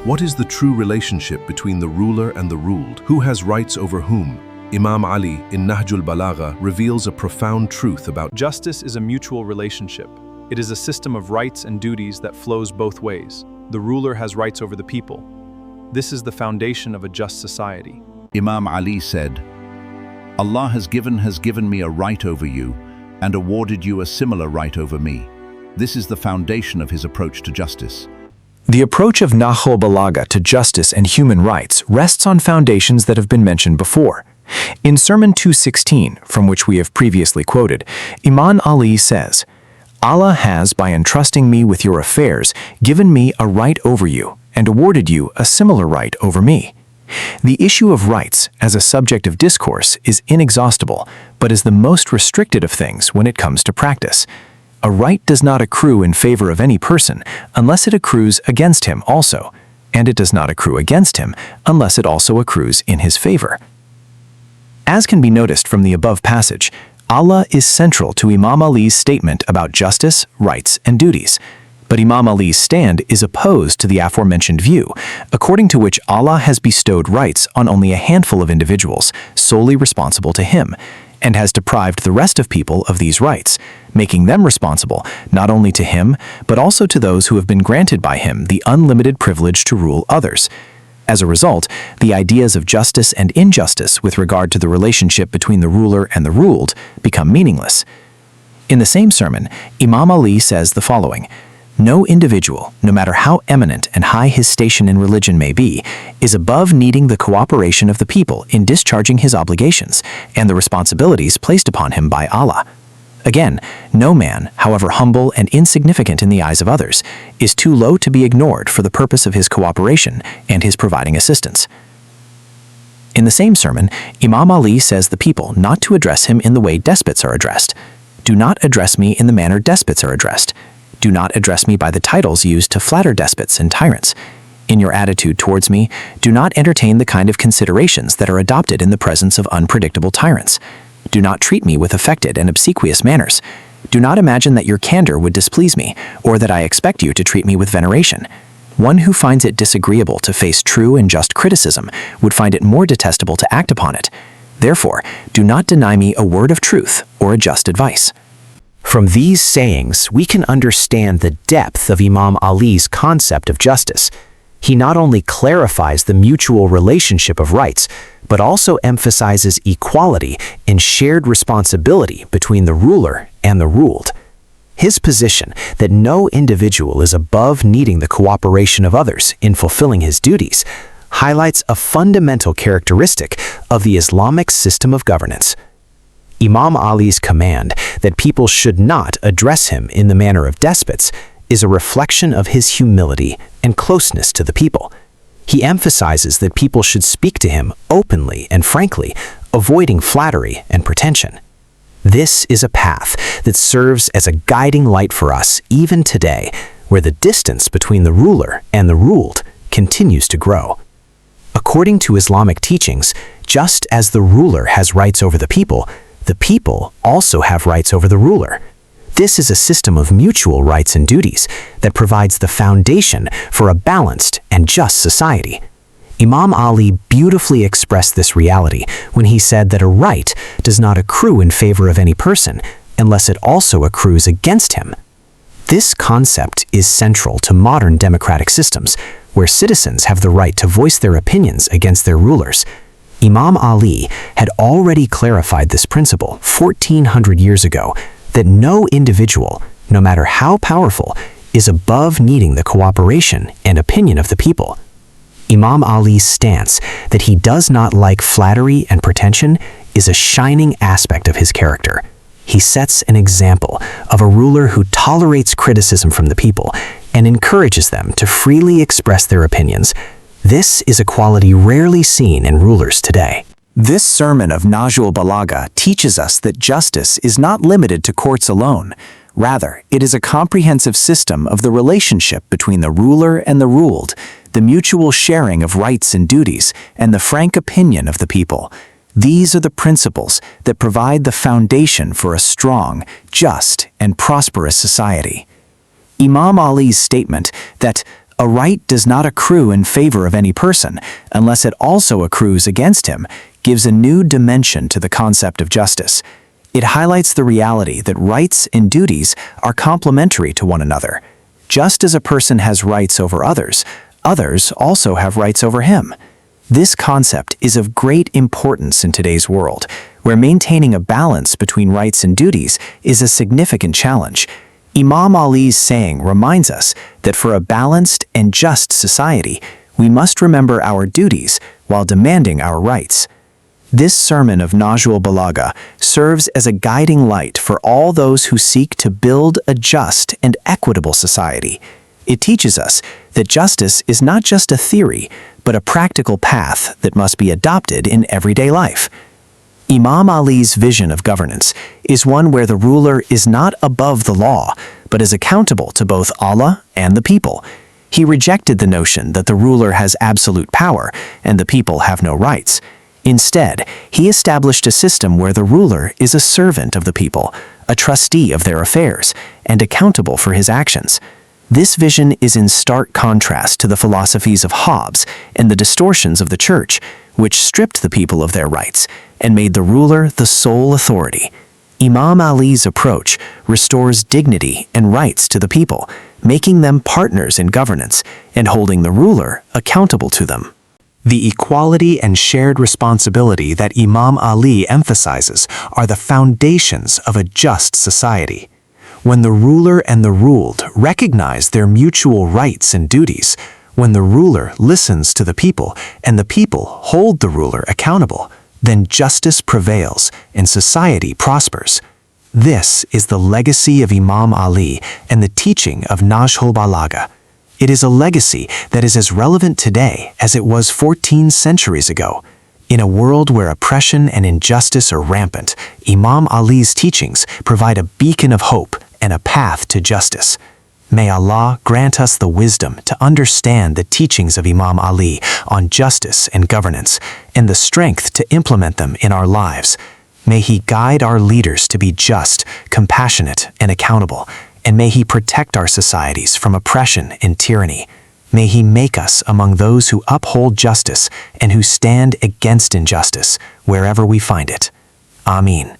What is the true relationship between the ruler and the ruled? Who has rights over whom? Imam Ali in Nahjul-Balagha reveals a profound truth about justice is a mutual relationship. It is a system of rights and duties that flows both ways. The ruler has rights over the people. This is the foundation of a just society. Imam Ali said, Allah has given me a right over you and awarded you a similar right over me. This is the foundation of his approach to justice. The approach of Nahjul-Balagha to justice and human rights rests on foundations that have been mentioned before. In Sermon 216, from which we have previously quoted, Imam Ali says, Allah has, by entrusting me with your affairs, given me a right over you and awarded you a similar right over me. The issue of rights as a subject of discourse is inexhaustible, but is the most restricted of things when it comes to practice. A right does not accrue in favor of any person unless it accrues against him also, and it does not accrue against him unless it also accrues in his favor. As can be noticed from the above passage, Allah is central to Imam Ali's statement about justice, rights, and duties. But Imam Ali's stand is opposed to the aforementioned view, according to which Allah has bestowed rights on only a handful of individuals, solely responsible to him, and has deprived the rest of people of these rights, making them responsible not only to him, but also to those who have been granted by him the unlimited privilege to rule others. As a result, the ideas of justice and injustice with regard to the relationship between the ruler and the ruled become meaningless. In the same sermon, Imam Ali says the following: no individual, no matter how eminent and high his station in religion may be, is above needing the cooperation of the people in discharging his obligations and the responsibilities placed upon him by Allah. Again, no man, however humble and insignificant in the eyes of others, is too low to be ignored for the purpose of his cooperation and his providing assistance. In the same sermon, Imam Ali says the people not to address him in the way despots are addressed. Do not address me in the manner despots are addressed. Do not address me by the titles used to flatter despots and tyrants. In your attitude towards me, do not entertain the kind of considerations that are adopted in the presence of unpredictable tyrants. Do not treat me with affected and obsequious manners. Do not imagine that your candor would displease me, or that I expect you to treat me with veneration. One who finds it disagreeable to face true and just criticism would find it more detestable to act upon it. Therefore, do not deny me a word of truth or a just advice. From these sayings, we can understand the depth of Imam Ali's concept of justice. He not only clarifies the mutual relationship of rights, but also emphasizes equality and shared responsibility between the ruler and the ruled. His position that no individual is above needing the cooperation of others in fulfilling his duties highlights a fundamental characteristic of the Islamic system of governance. Imam Ali's command that people should not address him in the manner of despots is a reflection of his humility and closeness to the people. He emphasizes that people should speak to him openly and frankly, avoiding flattery and pretension. This is a path that serves as a guiding light for us even today, where the distance between the ruler and the ruled continues to grow. According to Islamic teachings, just as the ruler has rights over the people also have rights over the ruler. This is a system of mutual rights and duties that provides the foundation for a balanced and just society. Imam Ali beautifully expressed this reality when he said that a right does not accrue in favor of any person unless it also accrues against him. This concept is central to modern democratic systems, where citizens have the right to voice their opinions against their rulers. Imam Ali had already clarified this principle 1400 years ago, that no individual, no matter how powerful, is above needing the cooperation and opinion of the people. Imam Ali's stance that he does not like flattery and pretension is a shining aspect of his character. He sets an example of a ruler who tolerates criticism from the people and encourages them to freely express their opinions. This is a quality rarely seen in rulers today. This sermon of Nahjul-Balagha teaches us that justice is not limited to courts alone. Rather, it is a comprehensive system of the relationship between the ruler and the ruled, the mutual sharing of rights and duties, and the frank opinion of the people. These are the principles that provide the foundation for a strong, just, and prosperous society. Imam Ali's statement that A right does not accrue in favor of any person unless it also accrues against him, gives a new dimension to the concept of justice. It highlights the reality that rights and duties are complementary to one another. Just as a person has rights over others, others also have rights over him. This concept is of great importance in today's world, where maintaining a balance between rights and duties is a significant challenge. Imam Ali's saying reminds us that for a balanced and just society, we must remember our duties while demanding our rights. This sermon of Nahjul-Balagha serves as a guiding light for all those who seek to build a just and equitable society. It teaches us that justice is not just a theory, but a practical path that must be adopted in everyday life. Imam Ali's vision of governance is one where the ruler is not above the law, but is accountable to both Allah and the people. He rejected the notion that the ruler has absolute power and the people have no rights. Instead, he established a system where the ruler is a servant of the people, a trustee of their affairs, and accountable for his actions. This vision is in stark contrast to the philosophies of Hobbes and the distortions of the church, which stripped the people of their rights and made the ruler the sole authority. Imam Ali's approach restores dignity and rights to the people, making them partners in governance and holding the ruler accountable to them. The equality and shared responsibility that Imam Ali emphasizes are the foundations of a just society. When the ruler and the ruled recognize their mutual rights and duties, when the ruler listens to the people and the people hold the ruler accountable, then justice prevails and society prospers. This is the legacy of Imam Ali and the teaching of Nahjul-Balagha. It is a legacy that is as relevant today as it was 14 centuries ago. In a world where oppression and injustice are rampant, Imam Ali's teachings provide a beacon of hope and a path to justice. May Allah grant us the wisdom to understand the teachings of Imam Ali on justice and governance, and the strength to implement them in our lives. May He guide our leaders to be just, compassionate, and accountable, and may He protect our societies from oppression and tyranny. May He make us among those who uphold justice and who stand against injustice wherever we find it. Amin.